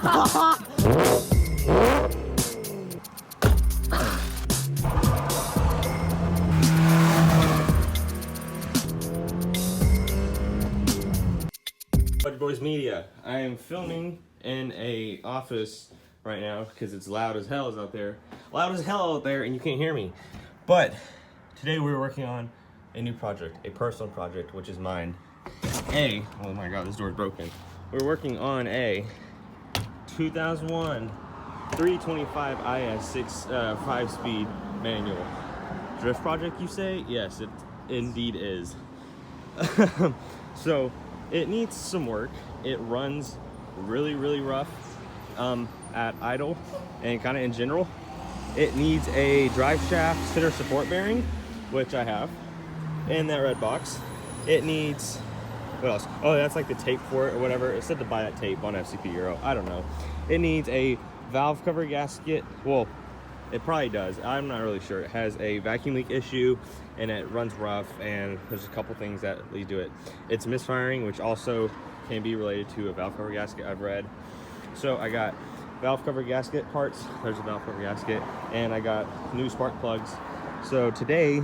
Buddy Boys Media. I am filming in a office right now because it's loud as hell out there. Loud as hell out there and you can't hear me. But today we're working on a new project, a personal project, which is mine. Oh my god, this door's broken. We're working on a 2001 325 IS 5-speed manual. Drift project, you say? Yes, it indeed is. So, it needs some work. It runs really, really rough at idle and kind of in general. It needs a drive shaft center support bearing, which I have in that red box. It needs, what else? Oh, that's like the tape for it or whatever. It said to buy that tape on FCP Euro. I don't know. It needs a valve cover gasket. Well, it probably does. I'm not really sure. It has a vacuum leak issue and it runs rough, and there's a couple things that lead to it. It's misfiring, which also can be related to a valve cover gasket, I've read. So I got valve cover gasket parts. There's a valve cover gasket, and I got new spark plugs. So today,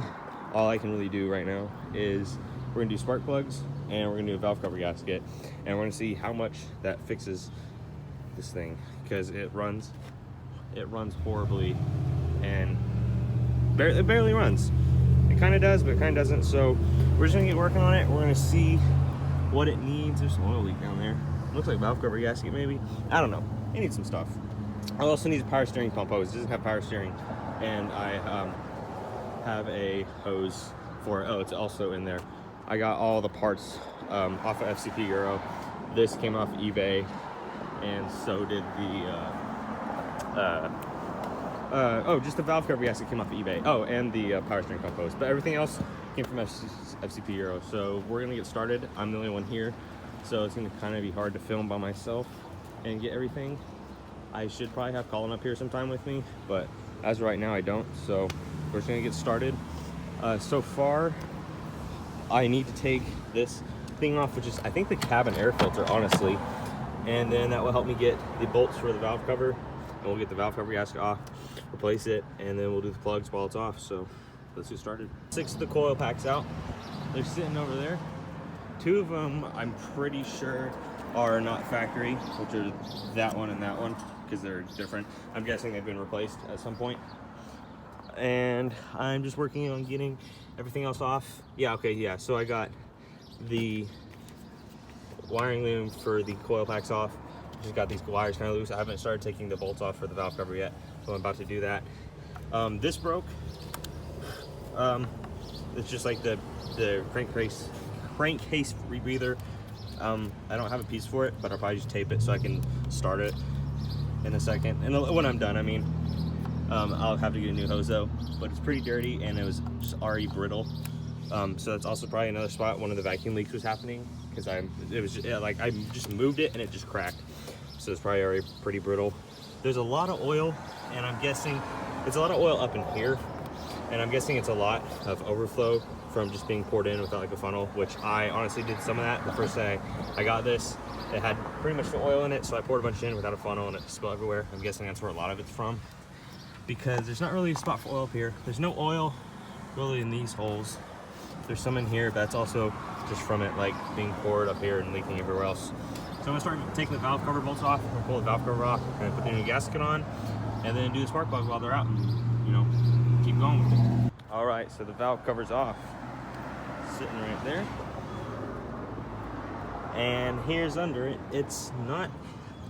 all I can really do right now is we're gonna do spark plugs and we're gonna do a valve cover gasket, and we're gonna see how much that fixes this thing, because it runs horribly and it barely runs. It kind of does, but it kind of doesn't. So we're just gonna get working on it. We're gonna see what it needs. There's some oil leak down there. Looks like valve cover gasket maybe. I don't know. It needs some stuff. I also need a power steering pump hose. It doesn't have power steering, and I have a hose for it. Oh, it's also in there. I got all the parts off of FCP Euro. This came off eBay, and so did the just the valve cover gasket came off of eBay. Oh, and the power steering pump hose. But everything else came from FCP Euro. So we're gonna get started. I'm the only one here, so it's gonna kind of be hard to film by myself and get everything. I should probably have Colin up here sometime with me, but as of right now I don't. So we're just gonna get started. So far, I need to take this thing off, which is I think the cabin air filter, honestly, and then that will help me get the bolts for the valve cover, and we'll get the valve cover gasket off, replace it, and then we'll do the plugs while it's off. So let's get started. 6 of the coil packs out. They're sitting over there. 2 of them I'm pretty sure are not factory, which are that one and that one, because they're different. I'm guessing they've been replaced at some point. And I'm just working on getting everything else off. Yeah, okay, yeah. So I got the wiring loom for the coil packs off. Just got these wires kind of loose. I haven't started taking the bolts off for the valve cover yet, so I'm about to do that. This broke. It's just like the crankcase rebreather. I don't have a piece for it, but I'll probably just tape it so I can start it in a second. And when I'm done, I mean, I'll have to get a new hose though, but it's pretty dirty and it was just already brittle. So that's also probably another spot one of the vacuum leaks was happening, because I just moved it and it just cracked. So it's probably already pretty brittle. There's a lot of oil, and I'm guessing it's a lot of oil up in here, and I'm guessing it's a lot of overflow from just being poured in without like a funnel, which I honestly did some of that the first day I got this. It had pretty much the oil in it, so I poured a bunch in without a funnel and it spilled everywhere. I'm guessing that's where a lot of it's from, because there's not really a spot for oil up here. There's no oil really in these holes. There's some in here, but that's also just from it like being poured up here and leaking everywhere else. So I'm gonna start taking the valve cover bolts off. I'm gonna pull the valve cover off, and put the new gasket on, and then do the spark plugs while they're out, and, you know, keep going with it. All right, so the valve cover's off, sitting right there. And here's under it. It's not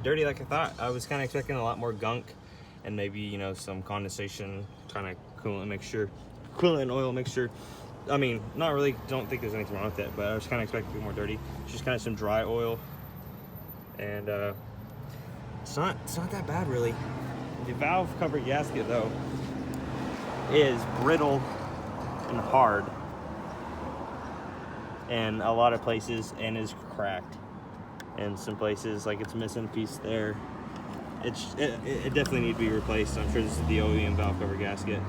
dirty like I thought. I was kind of expecting a lot more gunk and maybe, you know, some condensation, kind of coolant and oil mixture. I mean, not really, don't think there's anything wrong with it, but I was kind of expecting it to be more dirty. It's just kind of some dry oil. And it's not that bad really. The valve cover gasket though is brittle and hard in a lot of places, and is cracked in some places, like it's missing a piece there. It definitely needs to be replaced. I'm sure this is the OEM valve cover gasket.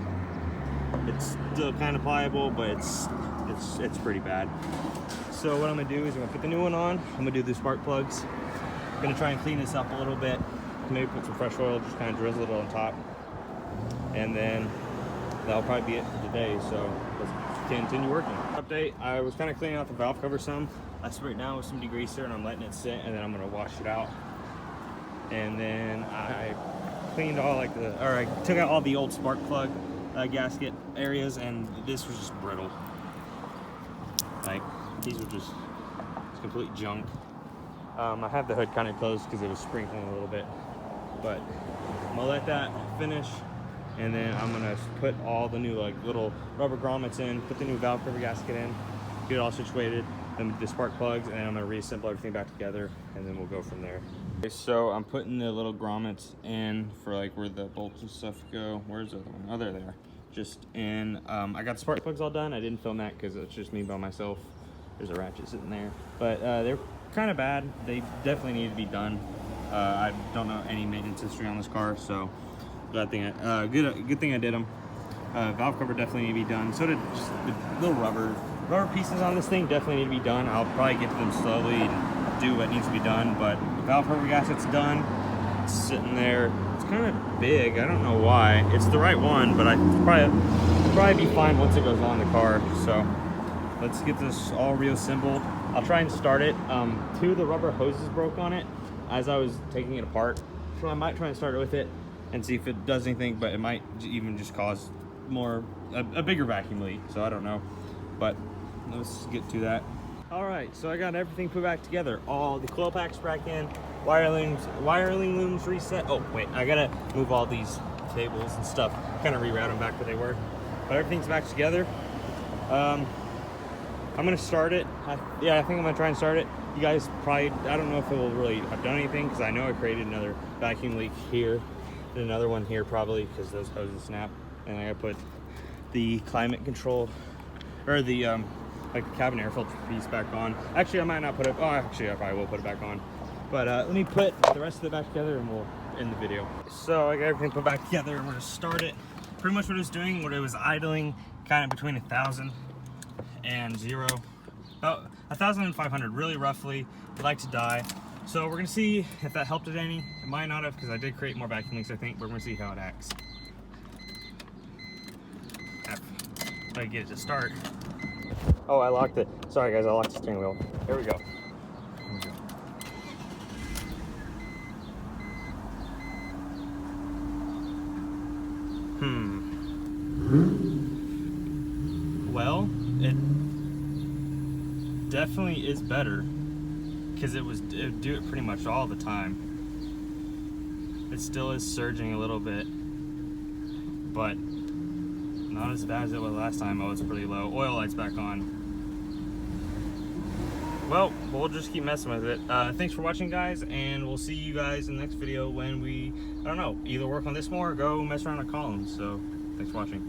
It's still kind of pliable, but it's pretty bad. So what I'm gonna do is I'm gonna put the new one on. I'm gonna do the spark plugs. I'm gonna try and clean this up a little bit maybe put some fresh oil, just kind of drizzle it on top. And then that'll probably be it for today, so let's continue working. Update, I was kind of cleaning out the valve cover some. I sprayed it down with some degreaser and I'm letting it sit, and then I'm gonna wash it out. And then I cleaned all I took out all the old spark plug gasket areas, and this was just brittle. Like, these were just complete junk. I have the hood kind of closed because it was sprinkling a little bit, but I'm gonna let that finish, and then I'm gonna put all the new like little rubber grommets in, put the new valve cover gasket in, get it all situated, and the spark plugs, and then I'm gonna reassemble everything back together, and then we'll go from there. Okay, so I'm putting the little grommets in for like where the bolts and stuff go. Where's the other one? Oh, there they are. Just in. I got the spark plugs all done. I didn't film that because it's just me by myself. There's a ratchet sitting there, but they're kind of bad. They definitely need to be done. I don't know any maintenance history on this car, so good thing I did them. Valve cover definitely need to be done. So did just the little rubber pieces on this thing definitely need to be done. I'll probably get to them slowly and do what needs to be done, but the valve cover gasket's done. It's sitting there. It's kind of big. I don't know why. It's the right one, but it'll probably be fine once it goes on the car. So let's get this all reassembled. I'll try and start it. Two of the rubber hoses broke on it as I was taking it apart, so I might try and start it with it and see if it does anything, but it might even just cause a bigger vacuum leak, so I don't know, but let's get to that. All right, so I got everything put back together. All the coil packs back in, wiring looms reset. Oh wait, I gotta move all these cables and stuff, kind of reroute them back where they were, but everything's back together. I'm gonna start it. I think I'm gonna try and start it. You guys probably, I don't know if it will really have done anything, because I know I created another vacuum leak here and another one here probably because those hoses snapped. And I gotta put the climate control, or the like the cabin air filter piece back on. Actually, I might not put it, oh actually I probably will put it back on. But let me put the rest of it back together and we'll end the video. So I got everything put back together and we're gonna start it. Pretty much what it was doing, when it was idling kind of between 1,000 and 0. About 1,000 and 500, really roughly. I'd like to die. So we're gonna see if that helped it any. It might not have, because I did create more vacuum leaks, I think, but we're gonna see how it acts. If I get it to start. Oh, I locked it. Sorry guys, I locked the steering wheel. Here we go. Well, it definitely is better, because it would do it pretty much all the time. It still is surging a little bit, but not as bad as it was last time. Oh, it's pretty low. Oil light's back on. Well, we'll just keep messing with it. Thanks for watching, guys, and we'll see you guys in the next video when we, I don't know, either work on this more or go mess around on columns. So, thanks for watching.